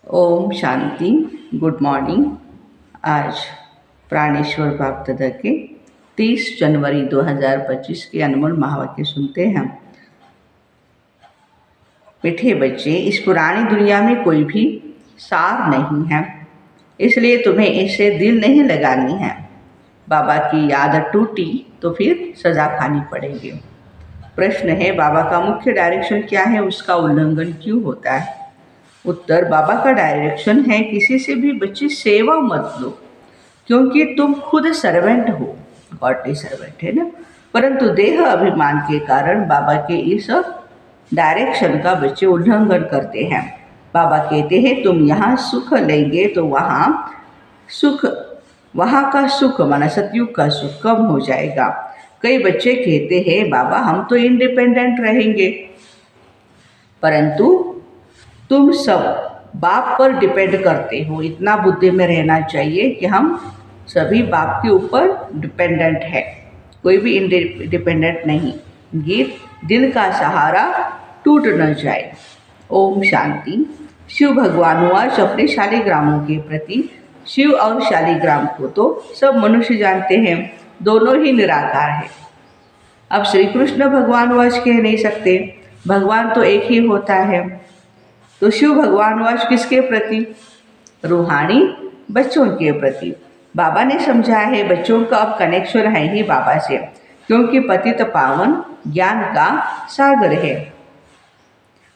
Om Shanti. Good morning. आज प्राणेश्वर बाप दादा के 30 जनवरी 2025 के अनमोल महावाक्य सुनते हैं हम। मीठे बच्चे, इस पुरानी दुनिया में कोई भी सार नहीं है, इसलिए तुम्हें इससे दिल नहीं लगानी है। बाबा की आदत टूटी तो फिर सजा खानी पड़ेगी। प्रश्न है, बाबा का मुख्य डायरेक्शन क्या है, उसका उल्लंघन क्यों होता है? उत्तर, बाबा का डायरेक्शन है किसी से भी बच्ची सेवा मत लो, क्योंकि तुम खुद सर्वेंट हो, गॉडली सर्वेंट है ना। परंतु देह अभिमान के कारण बाबा के इस डायरेक्शन का बच्चे उल्लंघन करते हैं। बाबा कहते हैं तुम यहाँ सुख लेंगे तो वहाँ का सुख माना सतयुग का सुख कम हो जाएगा। कई बच्चे कहते हैं बाबा हम तो इंडिपेंडेंट रहेंगे, परंतु तुम सब बाप पर डिपेंड करते हो। इतना बुद्धि में रहना चाहिए कि हम सभी बाप के ऊपर डिपेंडेंट है, कोई भी इंडिपेंडेंट नहीं। गीत, दिल का सहारा टूट न जाए। ओम शांति। शिव भगवान आज अपने शालिग्रामों के प्रति, शिव और शालिग्राम को तो सब मनुष्य जानते हैं, दोनों ही निराकार है। अब श्री कृष्ण भगवान आज कह नहीं सकते, भगवान तो एक ही होता है। तो शिव भगवान आज किसके प्रति? रूहानी बच्चों के प्रति। बाबा ने समझाया है बच्चों का अब कनेक्शन है ही बाबा से, क्योंकि पतित पावन ज्ञान का सागर है।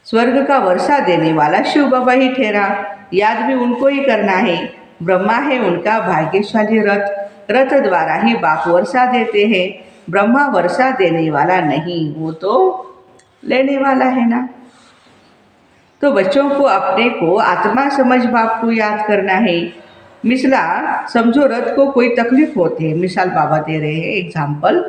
स्वर्ग का वर्षा देने वाला शिव बाबा ही ठहरा, याद भी उनको ही करना है। ब्रह्मा है उनका भाग्यशाली रथ, रथ द्वारा ही बाप वर्षा देते हैं। ब्रह्मा वर्षा देने वाला नहीं, वो तो लेने वाला है ना। तो बच्चों को अपने को आत्मा समझ बाप को याद करना है। मिसला समझो, रथ को कोई तकलीफ होती है, मिसाल बाबा दे रहे हैं एग्जाम्पल,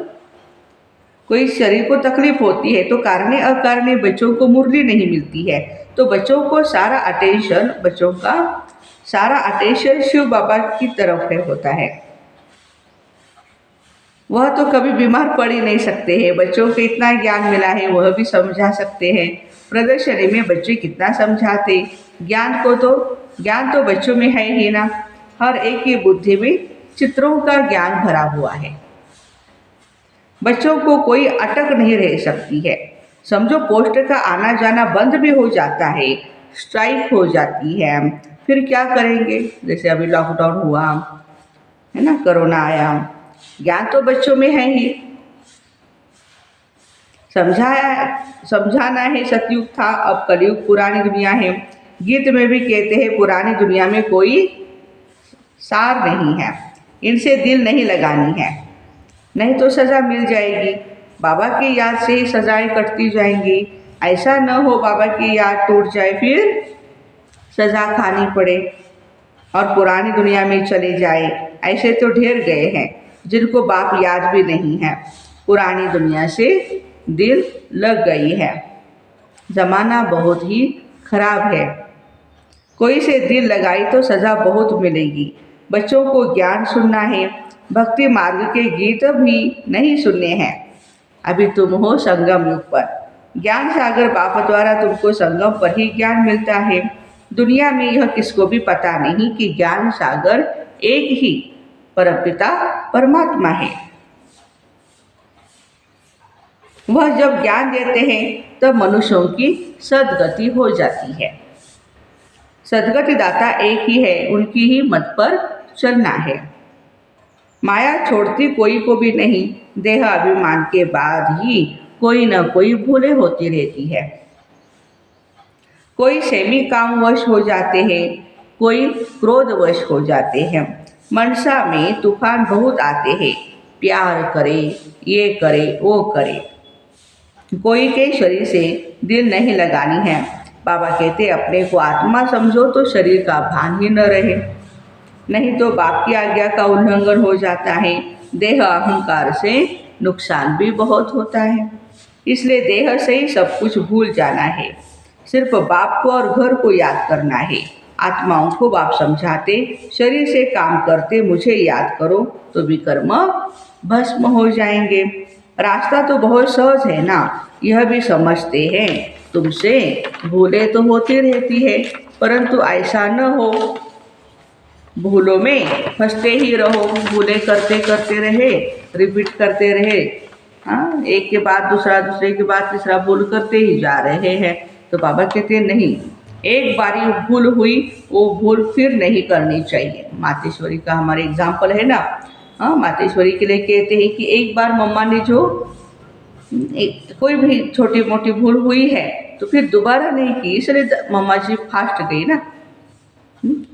कोई शरीर को तकलीफ होती है तो कारणे अकारणे बच्चों को मुरली नहीं मिलती है, तो बच्चों को सारा अटेंशन शिव बाबा की तरफ है होता है। वह तो कभी बीमार पड़ ही नहीं सकते हैं, बच्चों को इतना ज्ञान मिला है, वह भी समझा सकते हैं। प्रदर्शनी में बच्चे कितना समझाते, ज्ञान तो बच्चों में है ही ना। हर एक की बुद्धि में चित्रों का ज्ञान भरा हुआ है, बच्चों को कोई अटक नहीं रह सकती है। समझो पोस्ट का आना जाना बंद भी हो जाता है, स्ट्राइक हो जाती है, फिर क्या करेंगे? जैसे अभी लॉकडाउन हुआ है ना, कोरोना आया, ज्ञान तो बच्चों में है ही। समझाना है, सतयुग था, अब कलयुग पुरानी दुनिया है। गीत में भी कहते हैं पुरानी दुनिया में कोई सार नहीं है, इनसे दिल नहीं लगानी है, नहीं तो सज़ा मिल जाएगी। बाबा की याद से ही सज़ाएं कटती जाएंगी। ऐसा न हो बाबा की याद टूट जाए फिर सज़ा खानी पड़े और पुरानी दुनिया में चले जाए। ऐसे तो ढेर गए हैं जिनको बाप याद भी नहीं है, पुरानी दुनिया से दिल लग गई है। ज़माना बहुत ही खराब है, कोई से दिल लगाई तो सज़ा बहुत मिलेगी। बच्चों को ज्ञान सुनना है, भक्ति मार्ग के गीत भी नहीं सुनने हैं। अभी तुम हो संगम युग पर, ज्ञान सागर बाप द्वारा तुमको संगम पर ही ज्ञान मिलता है। दुनिया में यह किसको भी पता नहीं कि ज्ञान सागर एक ही परमपिता परमात्मा है। वह जब ज्ञान देते हैं तब मनुष्यों की सद्गति हो जाती है। सद्गति दाता एक ही है, उनकी ही मत पर चलना है। माया छोड़ती कोई को भी नहीं, देह अभिमान के बाद ही कोई न कोई भूले होती रहती है। कोई सेमी कामवश हो जाते हैं, कोई क्रोधवश हो जाते हैं। मनसा में तूफान बहुत आते हैं, प्यार करे, ये करे, वो करे, कोई के शरीर से दिल नहीं लगानी है। बाबा कहते अपने को आत्मा समझो तो शरीर का भान ही न रहे, नहीं तो बाप की आज्ञा का उल्लंघन हो जाता है। देह अहंकार से नुकसान भी बहुत होता है, इसलिए देह से ही सब कुछ भूल जाना है। सिर्फ बाप को और घर को याद करना है। आत्माओं को बाप समझाते, शरीर से काम करते, मुझे याद करो तो विकर्म भस्म हो जाएंगे। रास्ता तो बहुत सहज है ना, यह भी समझते हैं, तुमसे भूले तो होती रहती है, परंतु ऐसा न हो, भूलों में फंसते ही रहो, भूलें करते करते रहे, रिपीट करते रहे। हाँ, एक के बाद दूसरा, दूसरे के बाद तीसरा भूल करते ही जा रहे हैं। तो बाबा कहते हैं नहीं, एक बारी भूल हुई, वो भूल फिर नहीं करनी चाहिए। मातेश्वरी का हमारे एग्जाम्पल है ना। हाँ, मातेश्वरी के लिए कहते हैं कि एक बार मम्मा ने जो कोई भी छोटी मोटी भूल हुई है तो फिर दोबारा नहीं की, इसलिए मम्मा जी फास्ट गई ना।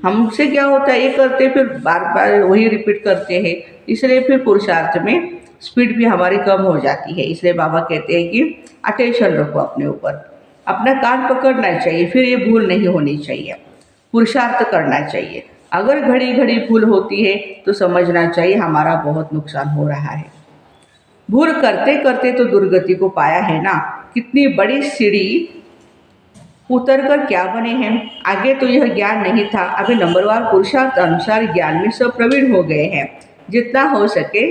हमसे क्या होता है, ये करते फिर बार बार वही रिपीट करते हैं, इसलिए फिर पुरुषार्थ में स्पीड भी हमारी कम हो जाती है। इसलिए बाबा कहते हैं कि अटेंशन रखो अपने ऊपर, अपना कान पकड़ना चाहिए, फिर ये भूल नहीं होनी चाहिए, पुरुषार्थ करना चाहिए। अगर घड़ी घड़ी भूल होती है तो समझना चाहिए हमारा बहुत नुकसान हो रहा है। भूल करते करते तो दुर्गति को पाया है ना, कितनी बड़ी सीढ़ी उतर कर क्या बने हैं। आगे तो यह ज्ञान नहीं था, अभी नंबरवार पुरुषार्थ अनुसार ज्ञान में सब प्रवीण हो गए हैं। जितना हो सके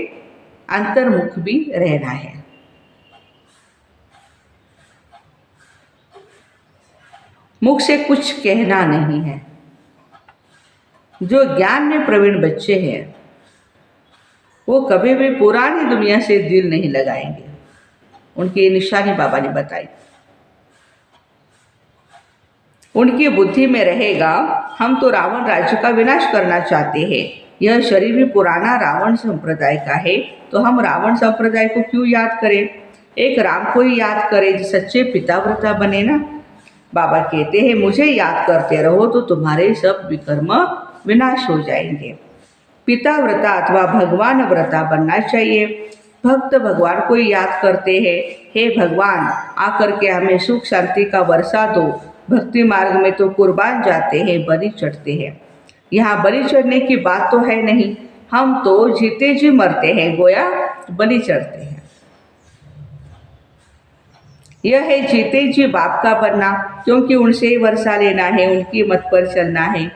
अंतर्मुख भी रहना है। मुख से कुछ कहना नहीं है। जो ज्ञान में प्रवीण बच्चे हैं वो कभी भी पुरानी दुनिया से दिल नहीं लगाएंगे। उनकी निशानी बाबा ने बताई। उनकी बुद्धि में रहेगा हम तो रावण राज्य का विनाश करना चाहते हैं, यह शरीर भी पुराना रावण संप्रदाय का है, तो हम रावण संप्रदाय को क्यों याद करें, एक राम को ही याद करें जो सच्चे पिताव्रता बने ना। बाबा कहते हैं मुझे याद करते रहो तो तुम्हारे सब विकर्म विनाश हो जाएंगे। पिताव्रता अथवा भगवान व्रता बनना चाहिए। भक्त भगवान को याद करते हैं, हे भगवान आकर के हमें सुख शांति का वर्षा दो। भक्ति मार्ग में तो कुर्बान जाते हैं, बलि चढ़ते हैं। यहाँ बलि चढ़ने की बात तो है नहीं, हम तो जीते जी मरते हैं, गोया बलि चढ़ते हैं। यह है जीते जी बाप का बनना, क्योंकि उनसे ही वर्षा लेना है, उनकी मत पर चलना है,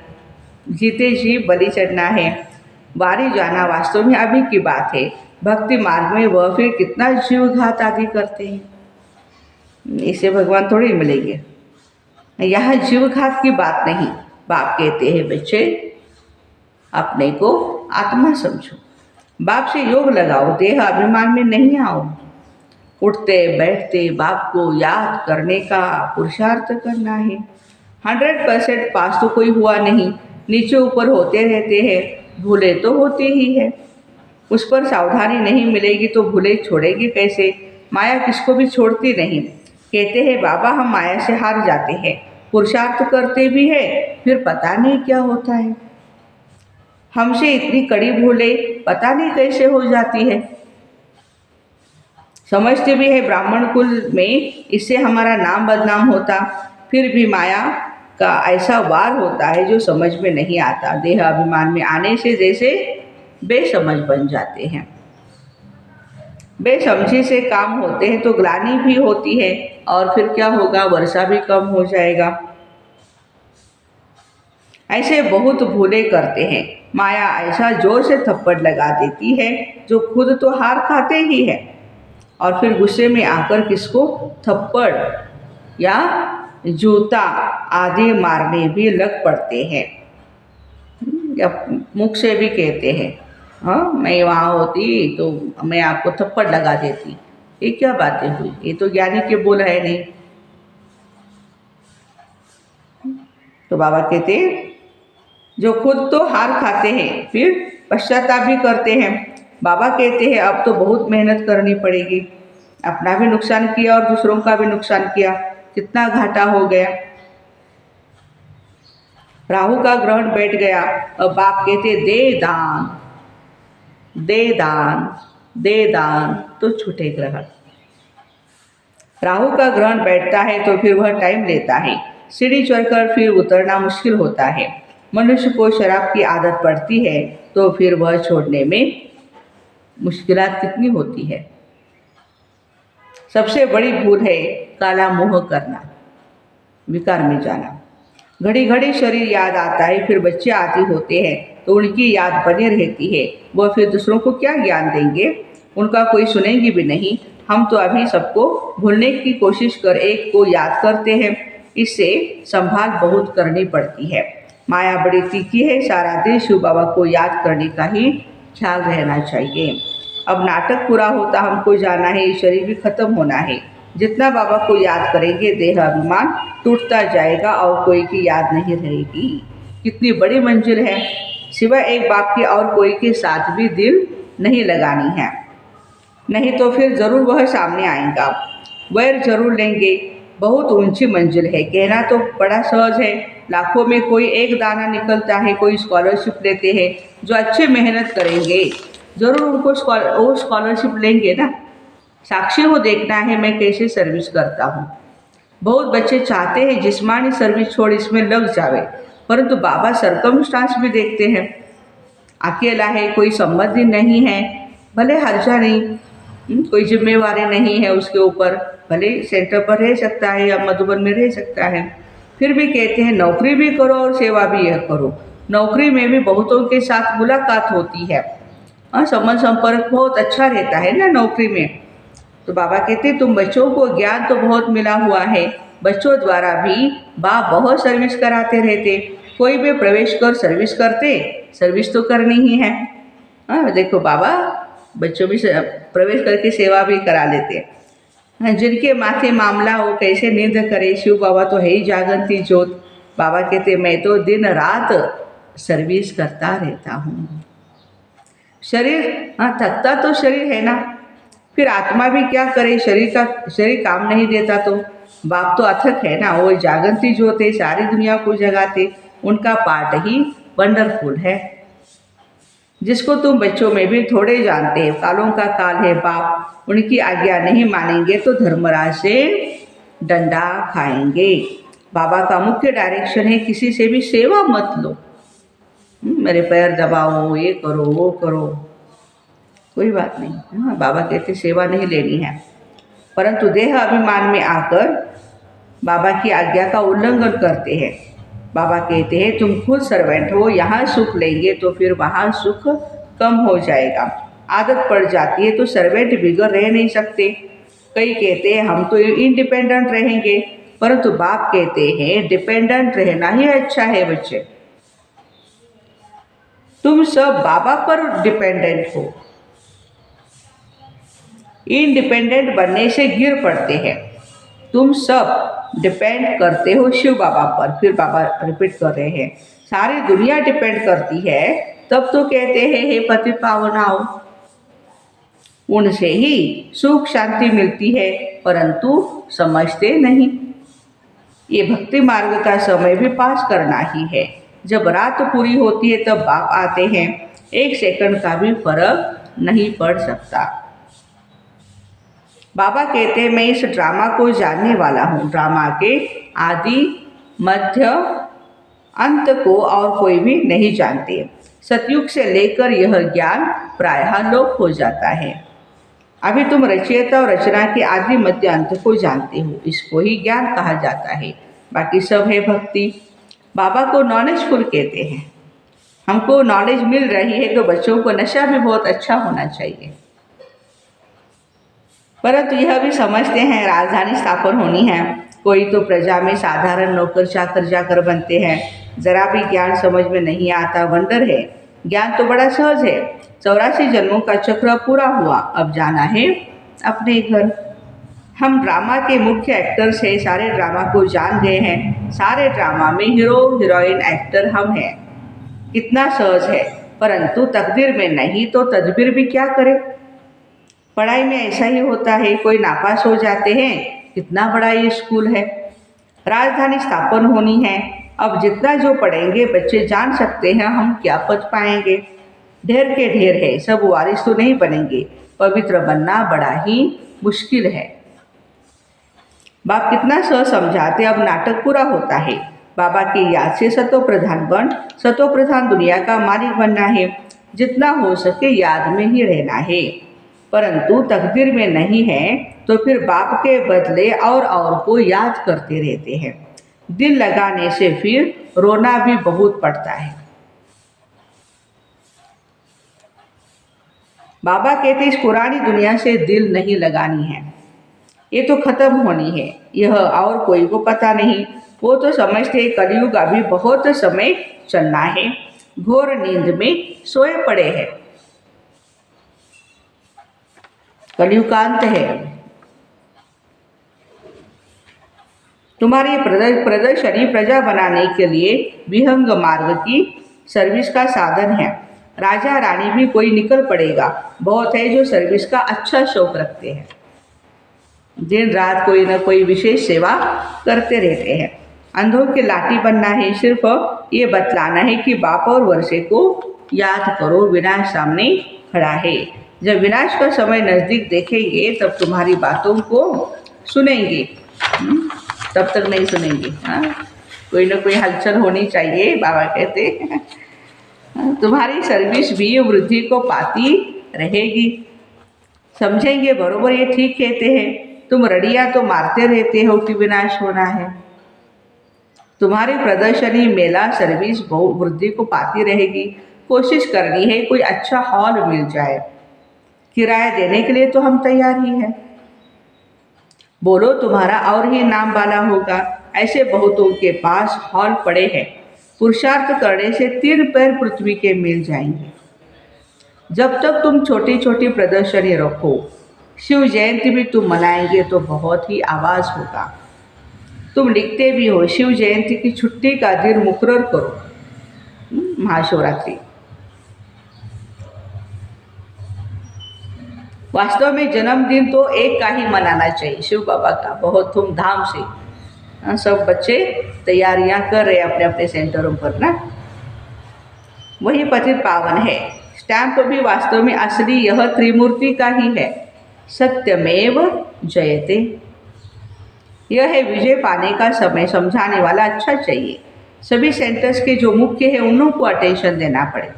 जीते जी बलि चढ़ना है। बारी जाना वास्तव में अभी की बात है। भक्ति मार्ग में वह फिर कितना जीवघात आदि करते हैं, इसे भगवान थोड़ी मिलेंगे। यहाँ जीवघात की बात नहीं। बाप कहते हैं बच्चे अपने को आत्मा समझो, बाप से योग लगाओ, देह अभिमान में नहीं आओ। उठते बैठते बाप को याद करने का पुरुषार्थ करना है। 100% पास तो कोई हुआ नहीं, नीचे ऊपर होते रहते हैं, भूले तो होती ही है। उस पर सावधानी नहीं मिलेगी तो भूले छोड़ेगी कैसे। माया किसको भी छोड़ती नहीं। कहते हैं बाबा हम माया से हार जाते हैं, पुरुषार्थ करते भी है, फिर पता नहीं क्या होता है। हमसे इतनी कड़ी भूले पता नहीं कैसे हो जाती है। समझते भी है ब्राह्मण कुल में इससे हमारा नाम बदनाम होता, फिर भी माया का ऐसा वार होता है जो समझ में नहीं आता। देह अभिमान में आने से जैसे बेसमझ बन जाते हैं। बेसमझी से काम होते हैं तो ग्लानि भी होती है, और फिर क्या होगा, वर्षा भी कम हो जाएगा। ऐसे बहुत भूले करते हैं। माया ऐसा जोर से थप्पड़ लगा देती है जो खुद तो हार खाते ही है, और फिर गुस्से में आकर किसको थप्पड़ या जूता आदि मारने भी लग पड़ते हैं, या मुख से भी कहते हैं हाँ मैं वहाँ होती तो मैं आपको थप्पड़ लगा देती। ये क्या बातें हुई, ये तो ज्ञानी के बोल है नहीं। तो बाबा कहते हैं जो खुद तो हार खाते हैं फिर पश्चाताप भी करते हैं। बाबा कहते हैं अब तो बहुत मेहनत करनी पड़ेगी, अपना भी नुकसान किया और दूसरों का भी नुकसान किया, कितना घाटा हो गया। राहु का ग्रहण बैठ गया, अब बाप कहते दे दान दे दान दे दान, तो छूटे ग्रहण। राहु का ग्रहण बैठता है तो फिर वह टाइम लेता है, सीढ़ी चढ़कर फिर उतरना मुश्किल होता है। मनुष्य को शराब की आदत पड़ती है तो फिर वह छोड़ने में मुश्किलात कितनी होती है। सबसे बड़ी भूल है काला मोह करना, विकार में जाना। घड़ी घड़ी शरीर याद आता है, फिर बच्चे आदि होते हैं तो उनकी याद बनी रहती है, वह फिर दूसरों को क्या ज्ञान देंगे, उनका कोई सुनेंगे भी नहीं। हम तो अभी सबको भूलने की कोशिश कर एक को याद करते हैं, इससे संभाल बहुत करनी पड़ती है। माया बड़ी तीखी है, सारा दिन शिव बाबा को याद करने का ही ख्याल रहना चाहिए। अब नाटक पूरा होता हमको जाना है, ये शरीर भी खत्म होना है। जितना बाबा को याद करेंगे देह अभिमान टूटता जाएगा और कोई की याद नहीं रहेगी। कितनी बड़ी मंजिल है, सिवाय एक बाप की और कोई के साथ भी दिल नहीं लगानी है, नहीं तो फिर ज़रूर वह सामने आएगा, वैर जरूर लेंगे। बहुत ऊंची मंजिल है, कहना तो बड़ा सहज है। लाखों में कोई एक दाना निकलता है, कोई स्कॉलरशिप लेते हैं। जो अच्छे मेहनत करेंगे ज़रूर उनको वो स्कॉलरशिप लेंगे ना। साक्षी को देखना है मैं कैसे सर्विस करता हूँ। बहुत बच्चे चाहते हैं जिस्मानी सर्विस छोड़ इसमें लग जावे, परंतु बाबा सरकमस्टांस भी देखते हैं। अकेला है, कोई संबंधी नहीं है, भले हर्जा नहीं, कोई जिम्मेवारी नहीं है उसके ऊपर, भले सेंटर पर रह सकता है या मधुबन में रह सकता है, फिर भी कहते हैं नौकरी भी करो और सेवा भी यह करो। नौकरी में भी बहुतों के साथ मुलाकात होती है और संबंध संपर्क बहुत अच्छा रहता है ना नौकरी में। तो बाबा कहते तुम बच्चों को ज्ञान तो बहुत मिला हुआ है, बच्चों द्वारा भी बाप बहुत सर्विस कराते रहते। कोई भी प्रवेश कर सर्विस करते, सर्विस तो करनी ही है। देखो बाबा बच्चों भी प्रवेश करके सेवा भी करा लेते हैं। जिनके माथे मामला हो कैसे नींद करे, शिव बाबा तो है ही जागंती ज्योत। बाबा कहते मैं तो दिन रात सर्विस करता रहता हूँ। शरीर थकता तो शरीर है ना, फिर आत्मा भी क्या करे, शरीर काम नहीं देता तो। बाप तो अथक है ना, वो जागंती ज्योत है, सारी दुनिया को जगाते, उनका पार्ट ही वंडरफुल है। जिसको तुम बच्चों में भी थोड़े जानते हैं, कालों का काल है बाप, उनकी आज्ञा नहीं मानेंगे तो धर्मराज से डंडा खाएंगे। बाबा का मुख्य डायरेक्शन है किसी से भी सेवा मत लो। मेरे पैर दबाओ, ये करो वो करो, कोई बात नहीं। हाँ, बाबा कहते सेवा नहीं लेनी है, परंतु देह अभिमान में आकर बाबा की आज्ञा का उल्लंघन करते हैं। बाबा कहते हैं तुम खुद सर्वेंट हो, यहाँ सुख लेंगे तो फिर वहाँ सुख कम हो जाएगा। आदत पड़ जाती है तो सर्वेंट बिगड़ रह नहीं सकते। कई कहते हैं हम तो इंडिपेंडेंट रहेंगे, परंतु बाप कहते हैं डिपेंडेंट रहना ही अच्छा है बच्चे। तुम सब बाबा पर डिपेंडेंट हो, इंडिपेंडेंट बनने से गिर पड़ते हैं। तुम सब डिपेंड करते हो शिव बाबा पर। फिर बाबा रिपीट कर रहे हैं सारी दुनिया डिपेंड करती है, तब तो कहते हैं हे पति पावनाओ, उनसे ही सुख शांति मिलती है, परंतु समझते नहीं। ये भक्ति मार्ग का समय भी पास करना ही है। जब रात पूरी होती है तब बाप आते हैं, एक सेकंड का भी फर्क नहीं पड़ सकता। बाबा कहते हैं मैं इस ड्रामा को जानने वाला हूँ। ड्रामा के आदि मध्य अंत को और कोई भी नहीं जानते। सतयुग से लेकर यह ज्ञान प्रायः लोप हो जाता है। अभी तुम रचयिता और रचना के आदि मध्य अंत को जानते हो, इसको ही ज्ञान कहा जाता है। बाकी सब है भक्ति। बाबा को नॉलेजफुल कहते हैं। हमको नॉलेज मिल रही है तो बच्चों को नशा भी बहुत अच्छा होना चाहिए, परंतु यह भी समझते हैं राजधानी स्थापन होनी है। कोई तो प्रजा में साधारण नौकर चाकर जाकर बनते हैं, जरा भी ज्ञान समझ में नहीं आता। वंडर है, ज्ञान तो बड़ा सहज है। 84 जन्मों का चक्र पूरा हुआ, अब जाना है अपने घर। हम ड्रामा के मुख्य एक्टर्स हैं, सारे ड्रामा को जान गए हैं। सारे ड्रामा में हीरो हीरोइन एक्टर हम हैं। कितना सहज है, परंतु तकदीर में नहीं तो तदबीर भी क्या करे। पढ़ाई में ऐसा ही होता है, कोई नापास हो जाते हैं। कितना बड़ा ये स्कूल है। राजधानी स्थापन होनी है, अब जितना जो पढ़ेंगे बच्चे जान सकते हैं हम क्या पद पाएंगे। ढेर के ढेर है, सब वारिस तो नहीं बनेंगे। पवित्र बनना बड़ा ही मुश्किल है। बाप कितना सह समझाते, अब नाटक पूरा होता है। बाबा की याद से सतो प्रधान बन, सतो प्रधान दुनिया का मालिक बनना है। जितना हो सके याद में ही रहना है, परंतु तकदीर में नहीं है तो फिर बाप के बदले और को याद करते रहते हैं। दिल लगाने से फिर रोना भी बहुत पड़ता है। बाबा कहते इस पुरानी दुनिया से दिल नहीं लगानी है, ये तो खत्म होनी है। यह और कोई को पता नहीं। वो तो समझते हैं कलयुग अभी बहुत समय चलना है, घोर नींद में सोए पड़े हैं। कलयुग का अंत है। तुम्हारी प्रदर्शनी प्रजा बनाने के लिए विहंग मार्ग की सर्विस का साधन है। राजा रानी भी कोई निकल पड़ेगा, बहुत है जो सर्विस का अच्छा शौक रखते हैं, दिन रात कोई न कोई विशेष सेवा करते रहते हैं। अंधों की लाठी बनना है, सिर्फ ये बतलाना है कि बाप और वर्षे को याद करो, विनाश सामने खड़ा है। जब विनाश का समय नज़दीक देखेंगे तब तुम्हारी बातों को सुनेंगे, तब तक नहीं सुनेंगे। हाँ, कोई ना कोई हलचल होनी चाहिए, बाबा कहते हैं। तुम्हारी सर्विस भी वृद्धि को पाती रहेगी। समझेंगे बरोबर ये ठीक कहते हैं, तुम रड़िया तो मारते रहते हो कि विनाश होना है। तुम्हारी प्रदर्शनी मेला सर्विस बहुत वृद्धि को पाती रहेगी। कोशिश करनी है कोई अच्छा हॉल मिल जाए, किराया देने के लिए तो हम तैयार ही हैं। बोलो तुम्हारा और ही नाम वाला होगा। ऐसे बहुतों के पास हॉल पड़े हैं, पुरुषार्थ करने से 3 पैर पृथ्वी के मिल जाएंगे। जब तक तुम छोटी छोटी प्रदर्शनी रखो, शिव जयंती भी तुम मनाएंगे तो बहुत ही आवाज़ होगा। तुम लिखते भी हो शिव जयंती की छुट्टी का दिन मुकर्रर करो, महाशिवरात्रि। वास्तव में जन्मदिन तो एक का ही मनाना चाहिए, शिव बाबा का, बहुत धूमधाम से। सब बच्चे तैयारियां कर रहे हैं अपने अपने सेंटरों पर ना। वही पतित पावन है। स्टैंप भी वास्तव में असली यह त्रिमूर्ति का ही है, सत्यमेव जयते। यह है विजय पाने का समय, समझाने वाला अच्छा चाहिए। सभी सेंटर्स के जो मुख्य है उन को अटेंशन देना पड़े,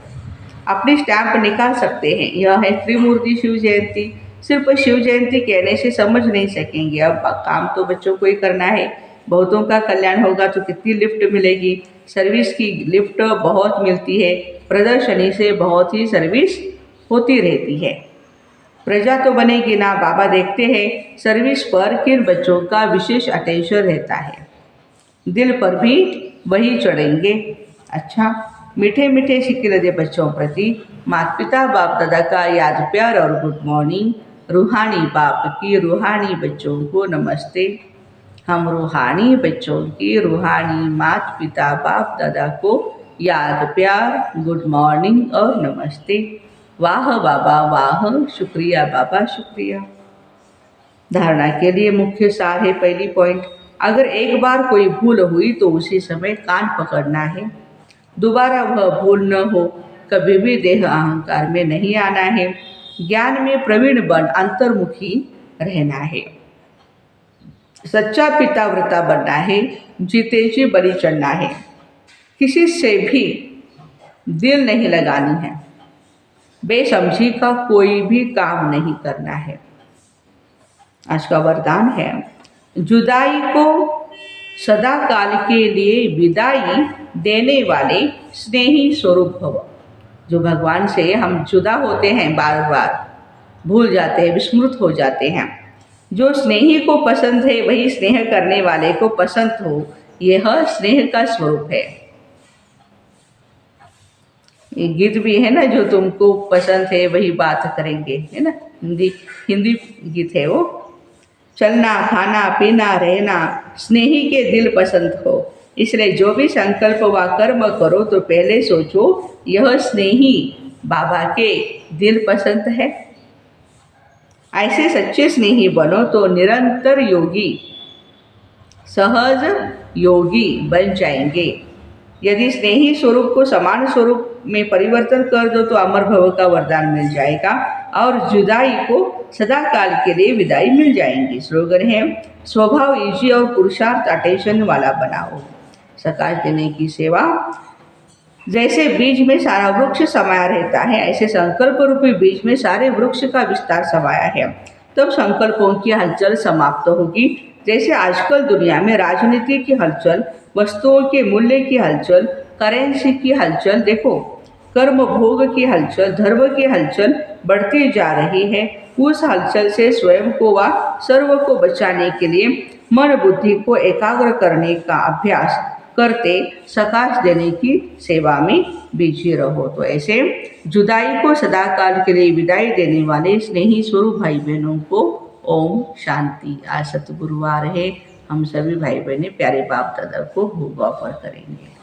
अपनी स्टैंप निकाल सकते हैं। यह है त्रिमूर्ति शिव जयंती। सिर्फ शिव जयंती कहने से समझ नहीं सकेंगे, अब काम तो बच्चों को ही करना है। बहुतों का कल्याण होगा तो कितनी लिफ्ट मिलेगी, सर्विस की लिफ्ट बहुत मिलती है, प्रदर्शनी से बहुत ही सर्विस होती रहती है। प्रजा तो बनेगी ना, बाबा देखते हैं सर्विस पर किन बच्चों का विशेष अटेंशन रहता है, दिल पर भी वही चढ़ेंगे। अच्छा, मीठे मीठे सिक्के दे बच्चों प्रति माता पिता बाप दादा का याद प्यार और गुड मॉर्निंग। रूहानी बाप की रूहानी बच्चों को नमस्ते। हम रूहानी बच्चों की रूहानी माता पिता बाप दादा को याद प्यार, गुड मॉर्निंग और नमस्ते। वाह बाबा वाह, शुक्रिया बाबा शुक्रिया। धारणा के लिए मुख्य सार है, पहली पॉइंट, अगर एक बार कोई भूल हुई तो उसी समय कान पकड़ना है, दोबारा वह भूल न हो। कभी भी देह अहंकार में नहीं आना है, ज्ञान में प्रवीण बन अंतर्मुखी रहना है। सच्चा पिता व्रता बनना है, जीते जी बलि चढ़ना है, किसी से भी दिल नहीं लगानी है, बेसमझी का कोई भी काम नहीं करना है। आज का वरदान है, जुदाई को सदा काल के लिए विदाई देने वाले स्नेही स्वरूप भव। जो भगवान से हम जुदा होते हैं, बार बार भूल जाते हैं, विस्मृत हो जाते हैं, जो स्नेही को पसंद है वही स्नेह करने वाले को पसंद हो, यह स्नेह का स्वरूप है। ये गीत भी है ना, जो तुमको पसंद है वही बात करेंगे, है ना, हिंदी गीत है वो। चलना खाना पीना रहना स्नेही के दिल पसंद हो, इसलिए जो भी संकल्प व कर्म करो तो पहले सोचो यह स्नेही बाबा के दिल पसंद है। ऐसे सच्चे स्नेही बनो तो निरंतर योगी, सहज योगी बन जाएंगे। यदि स्नेही स्वरूप को समान स्वरूप में परिवर्तन कर दो तो अमर भव का वरदान मिल जाएगा और जुदाई को सदा काल के लिए विदाई मिल जाएंगी। स्लोगन है, स्वभाव ईजी और पुरुषार्थ अटेंशन वाला बनाओ, सकाश देने की सेवा। जैसे बीज में सारा वृक्ष समाया रहता है, ऐसे संकल्प रूपी बीज में सारे वृक्ष का विस्तार समाया है। तब संकल्पों की हलचल समाप्त होगी। जैसे आजकल दुनिया में राजनीति की हलचल, वस्तुओं के मूल्य की हलचल, करेंसी की हलचल, देखो कर्म भोग की हलचल, धर्म की हलचल बढ़ती जा रही है, उस हलचल से स्वयं को व सर्व को बचाने के लिए मन बुद्धि को एकाग्र करने का अभ्यास करते सकाश देने की सेवा में बिजी रहो। तो ऐसे जुदाई को सदाकाल के लिए विदाई देने वाले स्नेही स्वरूप भाई बहनों को ओम शांति। आज सतगुरुवार है, हम सभी भाई बहनें प्यारे बाप दादा को भोग ऑफर करेंगे।